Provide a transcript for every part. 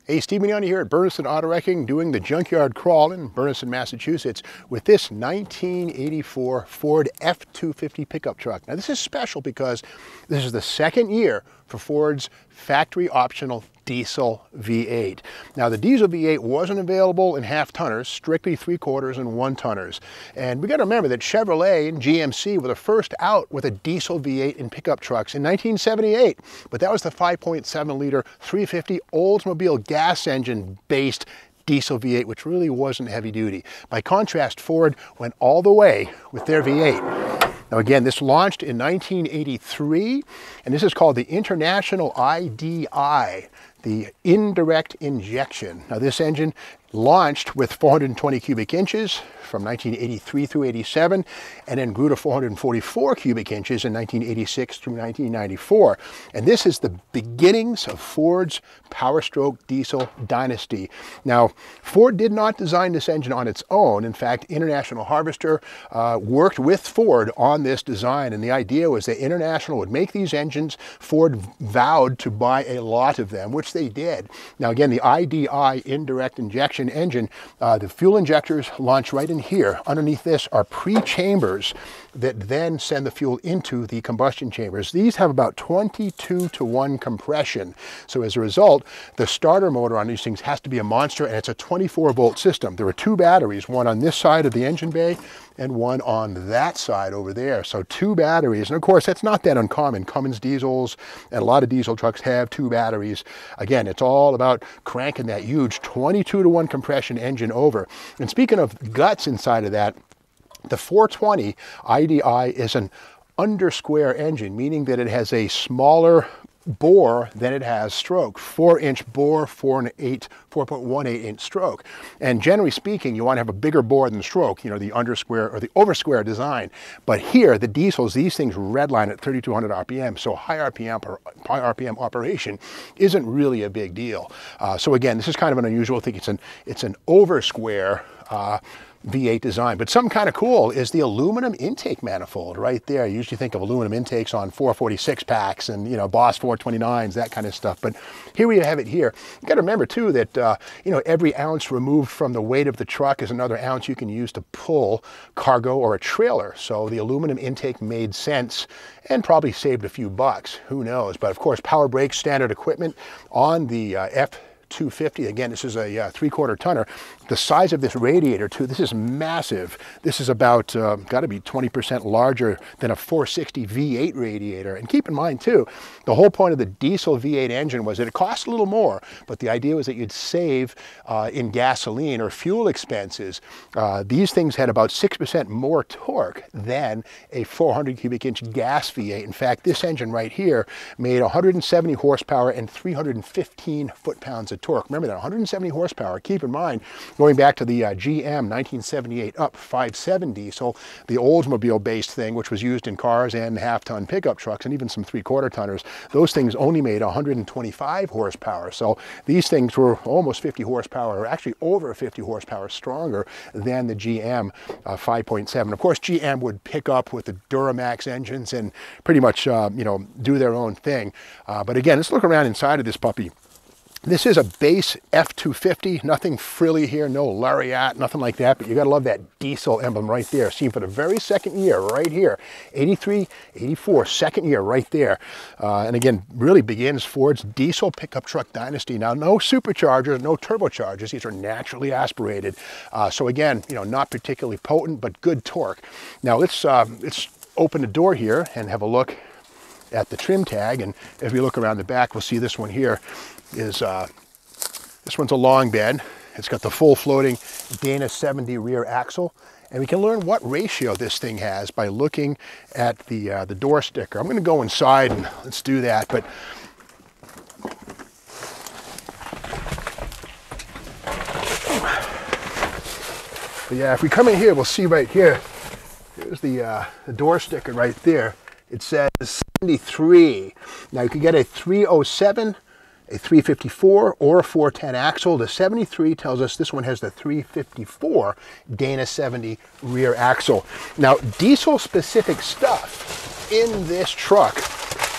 Hey, Steve Mignani here at Burniston Auto Wrecking, doing the junkyard crawl in Burniston, Massachusetts with this 1984 Ford F250 pickup truck. Now this is special because this is the second year for Ford's factory optional diesel V8. Now the diesel V8 wasn't available in half-tonners, strictly 3/4 and 1-tonners. And we got to remember that Chevrolet and GMC were the first out with a diesel V8 in pickup trucks in 1978. But that was the 5.7-liter 350 Oldsmobile gas engine based diesel V8, which really wasn't heavy duty. By contrast, Ford went all the way with their V8. Now again, this launched in 1983, and this is called the International I.D.I.V8, the indirect injection. Now this engine launched with 420 cubic inches from 1983 through 87, and then grew to 444 cubic inches in 1986 through 1994. And this is the beginnings of Ford's Power Stroke diesel dynasty. Now, Ford did not design this engine on its own. In fact, International Harvester worked with Ford on this design, and the idea was that International would make these engines. Ford vowed to buy a lot of them, which they did. Now again, the I.D.I. indirect injection engine, the fuel injectors launch right in here. Underneath this are pre-chambers that then send the fuel into the combustion chambers. These have about 22-to-1 compression. So as a result, the starter motor on these things has to be a monster, and it's a 24-volt system. There are two batteries, one on this side of the engine bay and one on that side over there. So two batteries, and of course that's not that uncommon. Cummins diesels and a lot of diesel trucks have two batteries. Again, it's all about cranking that huge 22-to-1 compression engine over. And speaking of guts inside of that, the 420 I.D.I. is an under-square engine, meaning that it has a smaller bore than it has stroke. 4-inch bore, 4.18-inch stroke. And generally speaking, you want to have a bigger bore than stroke, you know, the under-square or the over-square design. But here, the diesels, these things redline at 3,200 RPM, so high RPM operation isn't really a big deal. So again, this is kind of an unusual thing. It's an over-square V8 design. But something kind of cool is the aluminum intake manifold right there. You usually think of aluminum intakes on 446 packs and, you know, Boss 429s, that kind of stuff. But here we have it here. You got to remember too that, you know, every ounce removed from the weight of the truck is another ounce you can use to pull cargo or a trailer. So the aluminum intake made sense and probably saved a few bucks. Who knows? But of course, power brakes, standard equipment on the F250. Again, this is a 3/4 tonner. The size of this radiator too, this is massive. This is about, got to be 20% larger than a 460 V8 radiator. And keep in mind too, the whole point of the diesel V8 engine was that it costs a little more, but the idea was that you'd save in gasoline or fuel expenses. These things had about 6% more torque than a 400 cubic inch gas V8. In fact, this engine right here made 170 horsepower and 315 foot-pounds of torque. Remember that, 170 horsepower. Keep in mind, going back to the GM 1978 up 5.7 diesel, the Oldsmobile-based thing, which was used in cars and half-ton pickup trucks and even some 3/4 tonners, those things only made 125 horsepower. So these things were almost 50 horsepower, or actually over 50 horsepower stronger than the GM 5.7. Of course, GM would pick up with the Duramax engines and pretty much, you know, do their own thing. But again, let's look around inside of this puppy. This is a base F250, nothing frilly here, no lariat, nothing like that, but you gotta love that diesel emblem right there, seen for the very second year, right here, 83, 84, second year right there. And again, really begins Ford's diesel pickup truck dynasty. Now, no superchargers, no turbochargers, these are naturally aspirated. So again, you know, not particularly potent, but good torque. Now let's open the door here and have a look at the trim tag, and if we look around the back, we'll see this one here is this one's a long bed. It's got the full floating Dana 70 rear axle, and we can learn what ratio this thing has by looking at the door sticker. I'm going to go inside and let's do that. But yeah, if we come in here, we'll see right here. Here's the door sticker right there. It says 73. Now you can get a 307, a 354, or a 410 axle. The 73 tells us this one has the 354 Dana 70 rear axle. Now, diesel specific stuff in this truck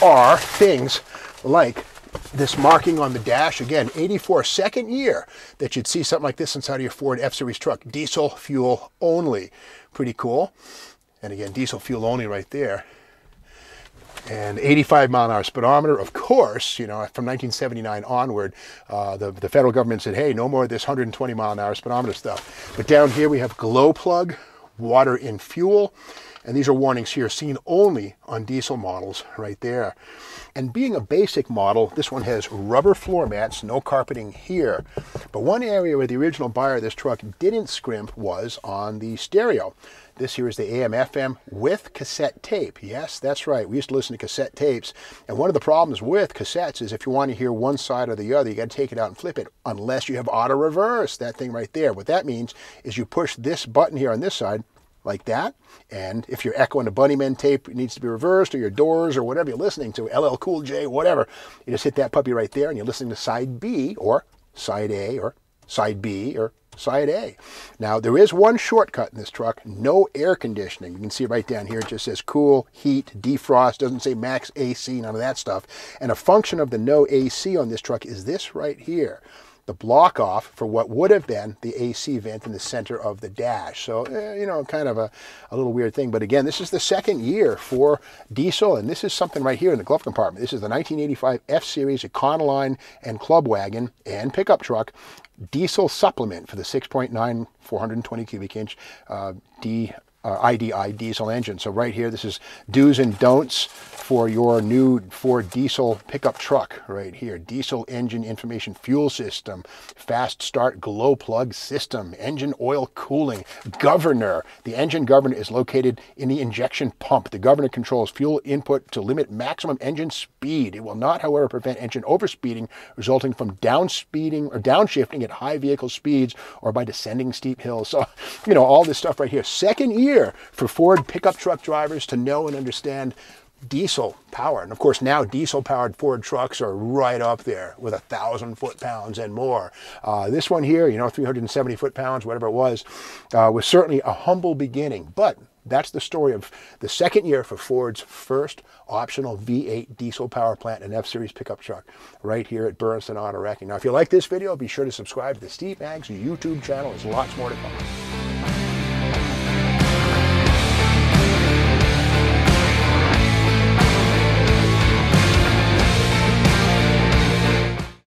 are things like this marking on the dash, again, 84, second year that you'd see something like this inside of your Ford F-Series truck. Diesel fuel only. Pretty cool. And again, diesel fuel only right there. And 85 mile an hour speedometer, of course, you know, from 1979 onward, the federal government said, hey, no more of this 120 mile an hour speedometer stuff. But down here we have glow plug, water in fuel, and these are warnings here, seen only on diesel models right there. And being a basic model, this one has rubber floor mats, no carpeting here. But one area where the original buyer of this truck didn't scrimp was on the stereo. This here is the AM/FM with cassette tape. Yes, that's right. We used to listen to cassette tapes. And one of the problems with cassettes is if you want to hear one side or the other, you got to take it out and flip it, unless you have auto reverse, that thing right there. What that means is you push this button here on this side, like that, and if you're echoing a Bunnymen tape, it needs to be reversed, or your Doors, or whatever you're listening to, LL Cool J, whatever, you just hit that puppy right there, and you're listening to side B, or side A, or side B, or side A. Now, there is one shortcut in this truck, no air conditioning. You can see right down here, it just says cool, heat, defrost, doesn't say max AC, none of that stuff. And a function of the no AC on this truck is this right here, the block off for what would have been the AC vent in the center of the dash. So, you know, kind of a little weird thing. But again, this is the second year for diesel, and this is something right here in the glove compartment. This is the 1985 F-Series Econoline and Club Wagon and pickup truck diesel supplement for the 6.9 420 cubic inch I.D.I. diesel engine. So right here, this is do's and don'ts for your new Ford diesel pickup truck right here. Diesel engine information fuel system, fast start glow plug system, engine oil cooling, governor. The engine governor is located in the injection pump. The governor controls fuel input to limit maximum engine speed. It will not, however, prevent engine overspeeding resulting from downspeeding or downshifting at high vehicle speeds or by descending steep hills. So, you know, all this stuff right here. Second year for Ford pickup truck drivers to know and understand diesel power. And of course, now diesel powered Ford trucks are right up there with 1,000 foot-pounds and more. This one here, you know, 370 foot-pounds, whatever it was certainly a humble beginning. But that's the story of the second year for Ford's first optional V8 diesel power plant and F-Series pickup truck right here at Burnston Auto Wrecking. Now, if you like this video, be sure to subscribe to the Steve Maggs YouTube channel. There's lots more to come.